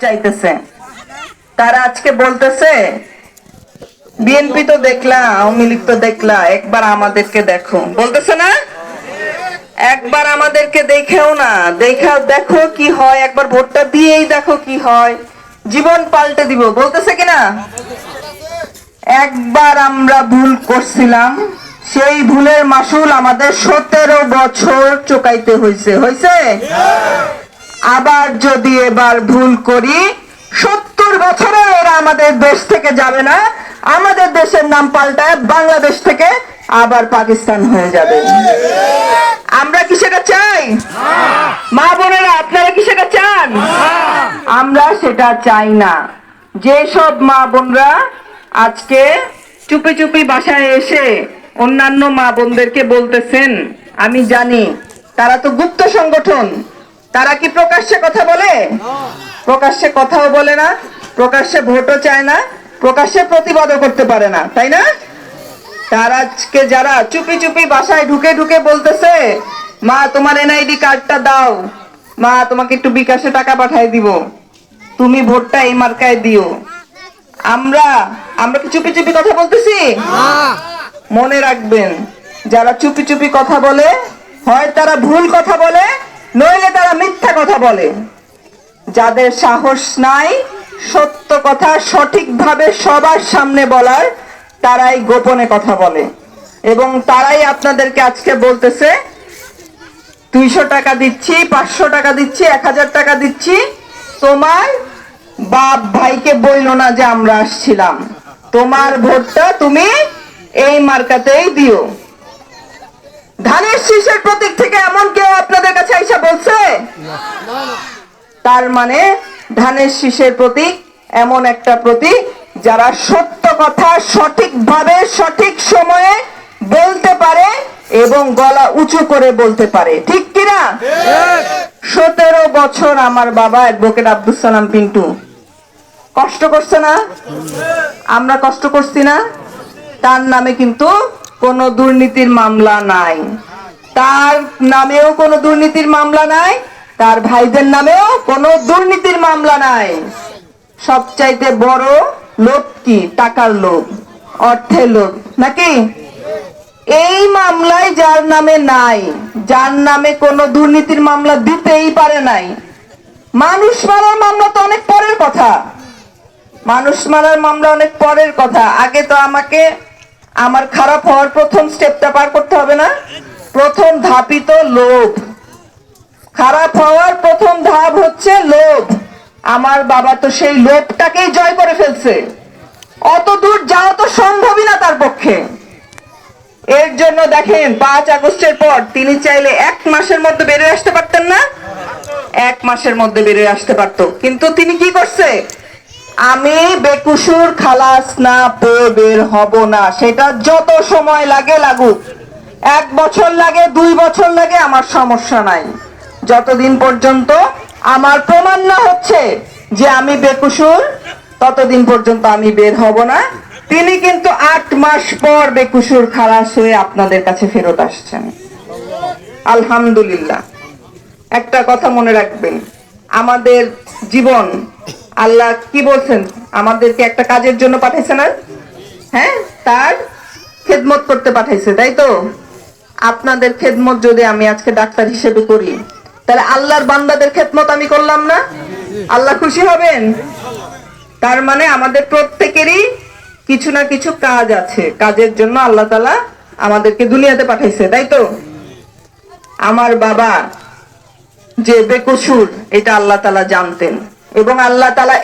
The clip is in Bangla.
চাইতেছে। তারা আজকে বলতেছে বিএনপি তো দেখলা, আওয়ামী লীগ তো দেখলা, একবার আমাদেরকে দেখো, বলতেছে না? একবার আমাদেরকে দেখেও না, দেখো কি হয়, একবার ভোটটা দিয়েই দেখো কি হয়, জীবন পাল্টে দিব, বলতেছে কিনা? একবার আমরা ভুল করছিলাম, সেই ভুলের মাসুল আমাদের 17 বছর চুকাইতে হয়েছে। আবার যদি এবার ভুল করি, 70 বছরে এরা আমাদের দেশ থেকে যাবে না, আমাদের দেশের নাম পাল্টায় বাংলাদেশ থেকে আবার পাকিস্তান হয়ে যাবে। আমরা কি সেটা চাই? মা বোনেরা, আপনারা কি সেটা চান? আমরা সেটা চাই না। যেসব মা বোনরা আজকে চুপি চুপি বাসায় এসে অন্যান্য মা বোনদেরকে বলতেছেন, আমি জানি তারা তো গুপ্ত সংগঠন, তারা কি প্রকাশ্যে কথা বলে? প্রকাশ্যে কথাও বলে না, প্রকাশ্যে ভোটও চায় না, প্রকাশ্যে প্রতিবাদও করতে পারে না, তাই না? তারা আজকে যারা চুপি চুপি বাসায় ঢুকে ঢুকে বলতেছে, মা তোমার এনআইডি কার্ডটা দাও, মা তোমাকে একটু বিকাশে টাকা পাঠাই দিব, তুমি ভোটটা এই মার্কায় দিও। আমরা কি চুপি চুপি কথা বলতেছি? মনে রাখবেন, যারা চুপি চুপি কথা বলে, হয় তারা ভুল কথা বলে, নইলে তারা মিথ্যা কথা বলে। যাদের সাহস নাই সত্য কথা সঠিকভাবে সবার সামনে বলার, তারাই গোপনে কথা বলে। এবং তারাই আপনাদেরকে আজকে বলতেছে 200 টাকা দিচ্ছি, 500 টাকা দিচ্ছি, 1000 টাকা দিচ্ছি, তোমার বাপ ভাইকে বইলো না যে আমরা আসছিলাম, তোমার ভোটটা তুমি এই মার্কাতেই দিও। ধানের শীষের প্রতীক থেকে এমন কেউ আপনাদের কাছে এসে বলছে? তার মানে ধানের শীষের প্রতীক এমন একটা প্রতীক যারা সত্য কথা সঠিকভাবে সঠিক সময়ে বলতে পারে এবং গলা উঁচু করে বলতে পারে, ঠিক কিনা? 17 বছর আমার বাবা অ্যাডভোকেট আব্দুল সালাম পিন্টু কষ্ট করছে না? আমরা কষ্ট করছি না? তার নামে কিন্তু কোনো দুর্নীতির মামলা নাই, তার নামেও কোনো দুর্নীতির মামলা নাই, তার ভাইদের নামেও কোনো দুর্নীতির মামলা নাই। সবচাইতে বড় লোভ কি? টাকার লোভ, অর্থের লোভ, নাকি? এই মামলায় যার নামে নাই, যার নামে কোনো দুর্নীতির মামলা দিতেই পারে নাই, মানুষ মারার মামলা তো অনেক পরের কথা, মানুষ মারার মামলা অনেক পরের কথা। আগে তো আমাকে আমার খারাপ হওয়ার প্রথম স্টেপটা পার করতে হবে না? প্রথম ধাপই তো লোভ। খারাপ হওয়ার প্রথম ধাপ হচ্ছে লোভ। আমার বাবা তো সেই লোভটাকেই জয় করে ফেলছে, অত দূর যাওয়া তো সম্ভবই না তার পক্ষে। এর জন্য দেখেন 5 আগস্টের পর তিনি চাইলে 1 মাসের মধ্যে বেরিয়ে আসতে পারতেন না? 1 মাসের মধ্যে বেরিয়ে আসতে পারতো, কিন্তু তিনি কি করছে? আমি বেকুসুর খালাস না পেয়ে বের হব না, সেটা যত সময় লাগে লাগুক, 1 বছর লাগে, 2 বছর লাগে, আমার সমস্যা নাই, যতদিন পর্যন্ত আমার প্রমাণ না হচ্ছে যে আমি বেকুসুর, ততদিন পর্যন্ত আমি বের হব না। তিনি কিন্তু 8 মাস পর বেকুসুর খালাস হয়ে আপনাদের কাছে ফেরত আসছেন, আলহামদুলিল্লাহ। একটা কথা মনে রাখবেন, আমাদের জীবন আল্লাহ কি বলছেন? আমাদেরকে একটা কাজের জন্য পাঠাইছে না? হ্যাঁ, তার খেদমত করতে পাঠাইছে, তাই তো? আপনাদের খেদমত যদি আমি আজকে ডাক্তার হিসেবে করি, তাহলে আল্লাহর বান্দাদের খেদমত আমি করলাম না? আল্লাহ খুশি হবেন? তার মানে আমাদের প্রত্যেকেরই কিছু না কিছু কাজ আছে, কাজের জন্য আল্লাহ তাআলা আমাদেরকে দুনিয়াতে পাঠাইছে, তাই তো? আমার বাবা যে বেকসুর, এটা আল্লাহ তাআলা জানতেন, এবং আল্লাহ তাআলা